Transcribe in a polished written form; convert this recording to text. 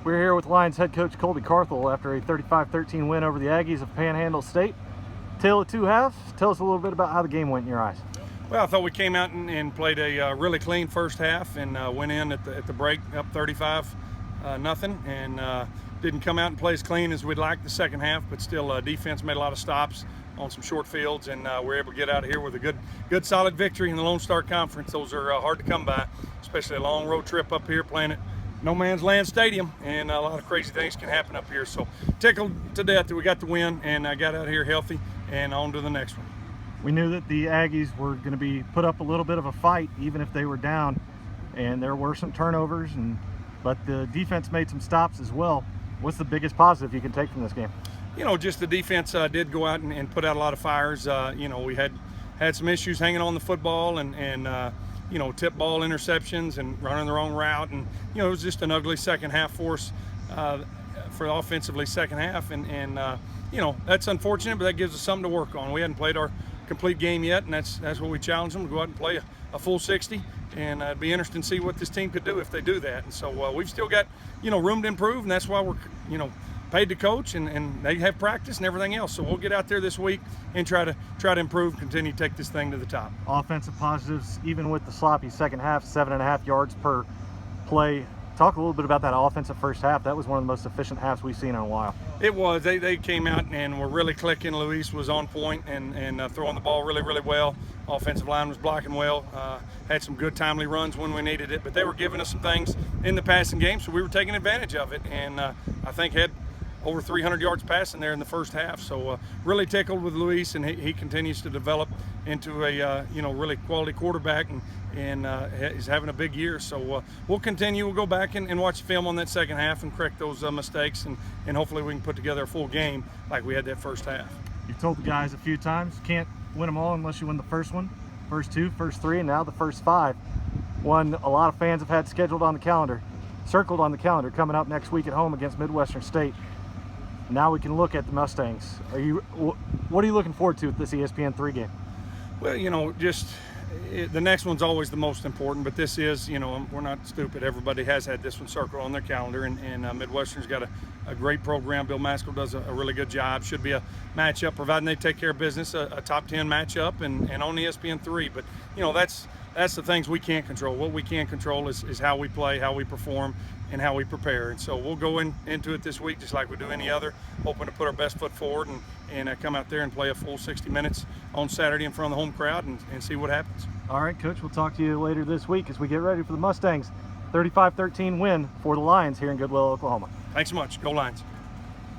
We're here with Lions head coach Colby Carthel after a 35-13 win over the Aggies of Panhandle State. Tale of two halves. Tell us a little bit about how the game went in your eyes. Well, I thought we came out and played a really clean first half and went in at the break up 35-0 and didn't come out and play as clean as we'd like the second half, but still defense made a lot of stops on some short fields, and we're able to get out of here with a good solid victory in the Lone Star Conference. Those are hard to come by, especially a long road trip up here playing at No Man's Land Stadium, and a lot of crazy things can happen up here. So tickled to death that we got the win and I got out of here healthy and on to the next one. We knew that the Aggies were going to be put up a little bit of a fight even if they were down, and there were some turnovers, but the defense made some stops as well. What's the biggest positive you can take from this game? You know, just the defense did go out and put out a lot of fires. You know, we had some issues hanging on the football and you know, tip ball interceptions and running the wrong route, and you know, it was just an ugly second half for us for offensively second half, and you know, that's unfortunate, but that gives us something to work on. We hadn't played our complete game yet, and that's what we challenge them to go out and play a full 60, and it'd be interesting to see what this team could do if they do that. And so we've still got, you know, room to improve, and that's why we're, you know, paid to coach, and they have practice and everything else. So we'll get out there this week and try to improve, continue to take this thing to the top. Offensive positives, even with the sloppy second half, 7.5 yards per play. Talk a little bit about that offensive first half. That was one of the most efficient halves we've seen in a while. It was. They came out and were really clicking. Luis was on point and throwing the ball really, really well. Offensive line was blocking well. Had some good timely runs when we needed it, but they were giving us some things in the passing game, so we were taking advantage of it. And I think had over 300 yards passing there in the first half. So really tickled with Luis, and he continues to develop into a you know, really quality quarterback, and he's having a big year. So we'll continue. We'll go back and watch the film on that second half and correct those mistakes, and hopefully we can put together a full game like we had that first half. You've told the guys a few times, you can't win them all unless you win the first one, first two, first three, and now the first five. One a lot of fans have had scheduled on the calendar, circled on the calendar, coming up next week at home against Midwestern State. Now we can look at the Mustangs. What are you looking forward to with this ESPN3 game? Well, you know, just the next one's always the most important, but this is, you know, we're not stupid. Everybody has had this one circled on their calendar, and Midwestern's got a great program. Bill Maskell does a really good job. Should be a matchup, providing they take care of business, a top 10 matchup, and on ESPN3. But, you know, that's the things we can't control. What we can control is how we play, how we perform, and how we prepare. And so we'll go into it this week just like we do any other, hoping to put our best foot forward and come out there and play a full 60 minutes on Saturday in front of the home crowd and see what happens. All right, Coach, we'll talk to you later this week as we get ready for the Mustangs' 35-13 win for the Lions here in Goodwill, Oklahoma. Thanks so much. Go Lions.